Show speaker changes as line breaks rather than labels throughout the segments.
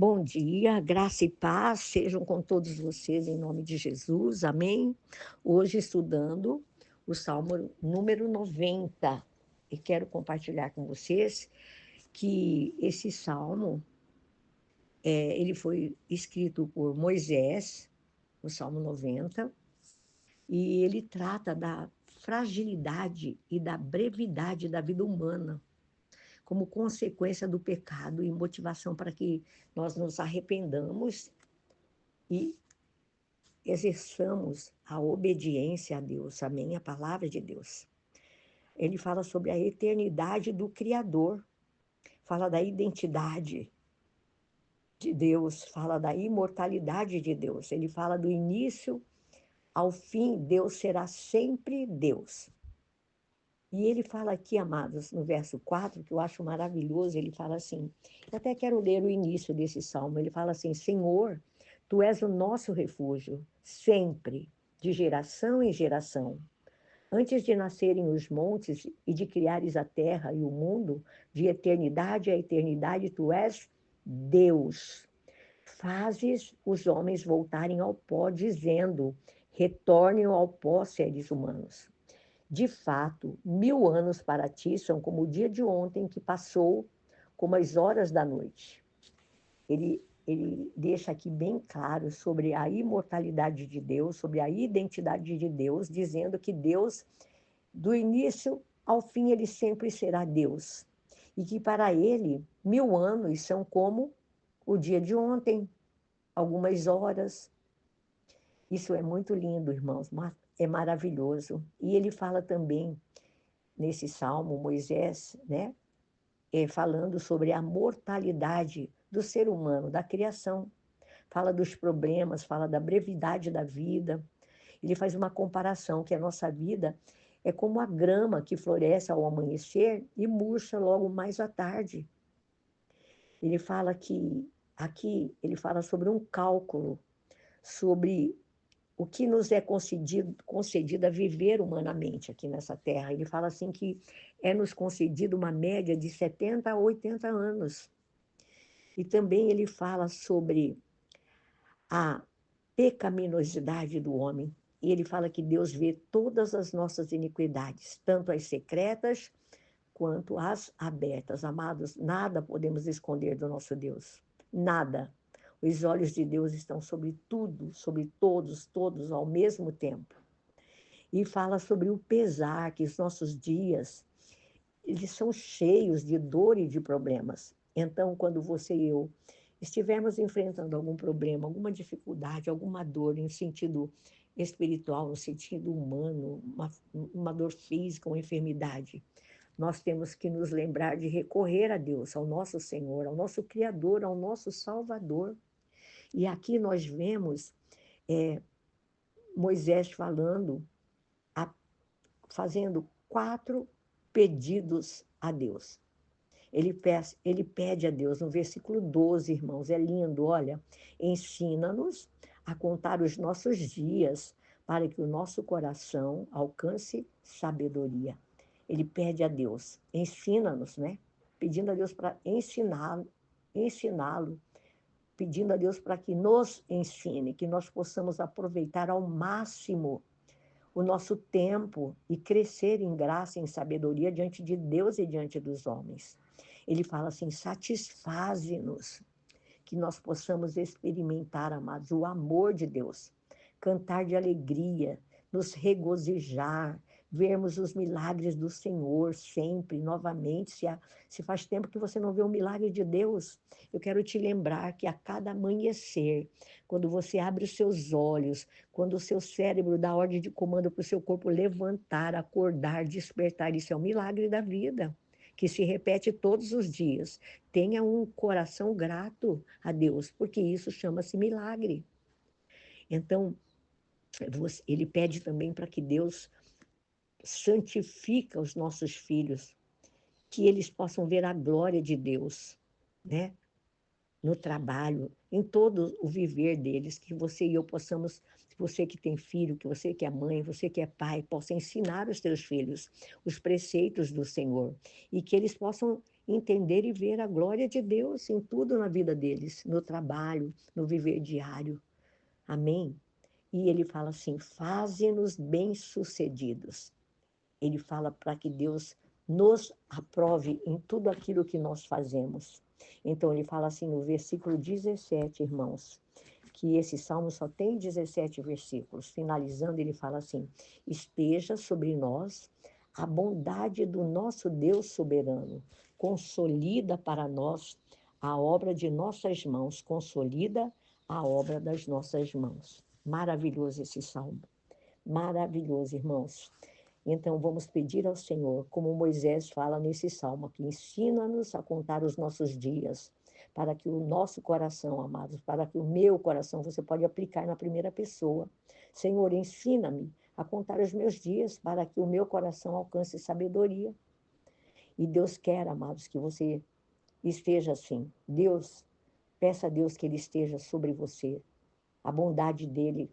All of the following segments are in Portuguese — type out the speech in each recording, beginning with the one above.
Bom dia, graça e paz sejam com todos vocês em nome de Jesus, amém? Hoje estudando o Salmo número 90 e quero compartilhar com vocês que esse salmo, ele foi escrito por Moisés, o Salmo 90, e ele trata da fragilidade e da brevidade da vida humana, como consequência do pecado e motivação para que nós nos arrependamos e exerçamos a obediência a Deus, amém? A palavra de Deus. Ele fala sobre a eternidade do Criador, fala da identidade de Deus, fala da imortalidade de Deus, ele fala do início ao fim, Deus será sempre Deus. E ele fala aqui, amados, no verso 4, que eu acho maravilhoso, ele fala assim, eu até quero ler o início desse salmo, ele fala assim, Senhor, Tu és o nosso refúgio, sempre, de geração em geração. Antes de nascerem os montes e de criares a terra e o mundo, de eternidade a eternidade, Tu és Deus. Fazes os homens voltarem ao pó, dizendo, retornem ao pó, seres humanos. De fato, 1000 anos para ti são como o dia de ontem que passou, como as horas da noite. Ele deixa aqui bem claro sobre a imortalidade de Deus, sobre a identidade de Deus, dizendo que Deus, do início ao fim, ele sempre será Deus. E que para ele, 1000 anos são como o dia de ontem, algumas horas. Isso é muito lindo, irmãos, é maravilhoso. E ele fala também, nesse salmo, Moisés, né, falando sobre a mortalidade do ser humano, da criação. Fala dos problemas, fala da brevidade da vida. Ele faz uma comparação que a nossa vida é como a grama que floresce ao amanhecer e murcha logo mais à tarde. Ele fala que, aqui, ele fala sobre um cálculo, sobre o que nos é concedido a viver humanamente aqui nessa terra. Ele fala assim que é-nos concedido uma média de 70 a 80 anos. E também ele fala sobre a pecaminosidade do homem. E ele fala que Deus vê todas as nossas iniquidades, tanto as secretas quanto as abertas. Amados, nada podemos esconder do nosso Deus. Nada. Os olhos de Deus estão sobre tudo, sobre todos, todos ao mesmo tempo. E fala sobre o pesar, que os nossos dias, eles são cheios de dor e de problemas. Então, quando você e eu estivermos enfrentando algum problema, alguma dificuldade, alguma dor em sentido espiritual, no sentido humano, uma dor física, uma enfermidade, nós temos que nos lembrar de recorrer a Deus, ao nosso Senhor, ao nosso Criador, ao nosso Salvador. E aqui nós vemos Moisés falando, fazendo 4 pedidos a Deus. Ele pede a Deus, no versículo 12, irmãos, é lindo, olha, ensina-nos a contar os nossos dias para que o nosso coração alcance sabedoria. Ele pede a Deus, ensina-nos, né? Pedindo a Deus para ensiná-lo, pedindo a Deus para que nos ensine, que nós possamos aproveitar ao máximo o nosso tempo e crescer em graça e em sabedoria diante de Deus e diante dos homens. Ele fala assim, satisfaze-nos, que nós possamos experimentar, amados, o amor de Deus, cantar de alegria, nos regozijar, vermos os milagres do Senhor sempre, novamente. Se faz tempo que você não vê o milagre de Deus, eu quero te lembrar que a cada amanhecer, quando você abre os seus olhos, quando o seu cérebro dá ordem de comando para o seu corpo levantar, acordar, despertar, isso é um milagre da vida, que se repete todos os dias. Tenha um coração grato a Deus, porque isso chama-se milagre. Então, ele pede também para que Deus santifique os nossos filhos, que eles possam ver a glória de Deus, né? No trabalho, em todo o viver deles, que você e eu possamos, você que tem filho, que você que é mãe, você que é pai, possa ensinar os teus filhos os preceitos do Senhor e que eles possam entender e ver a glória de Deus em tudo na vida deles, no trabalho, no viver diário. Amém? E ele fala assim: faze-nos bem-sucedidos. Ele fala para que Deus nos aprove em tudo aquilo que nós fazemos. Então, ele fala assim no versículo 17, irmãos, que esse salmo só tem 17 versículos. Finalizando, ele fala assim: esteja sobre nós a bondade do nosso Deus soberano, consolida para nós a obra de nossas mãos, consolida a obra das nossas mãos. Maravilhoso esse salmo, maravilhoso, irmãos. Então, vamos pedir ao Senhor, como Moisés fala nesse salmo aqui, ensina-nos a contar os nossos dias, para que o nosso coração, amados, para que o meu coração, você pode aplicar na primeira pessoa. Senhor, ensina-me a contar os meus dias, para que o meu coração alcance sabedoria. E Deus quer, amados, que você esteja assim. Deus, peça a Deus que Ele esteja sobre você, a bondade dEle.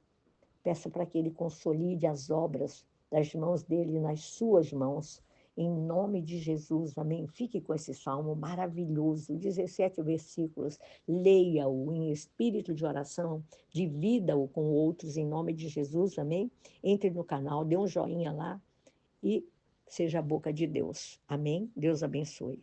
Peça para que Ele consolide as obras das mãos dele nas suas mãos, em nome de Jesus, amém? Fique com esse salmo maravilhoso, 17 versículos, leia-o em espírito de oração, divida-o com outros em nome de Jesus, amém? Entre no canal, dê um joinha lá e seja a boca de Deus, amém? Deus abençoe.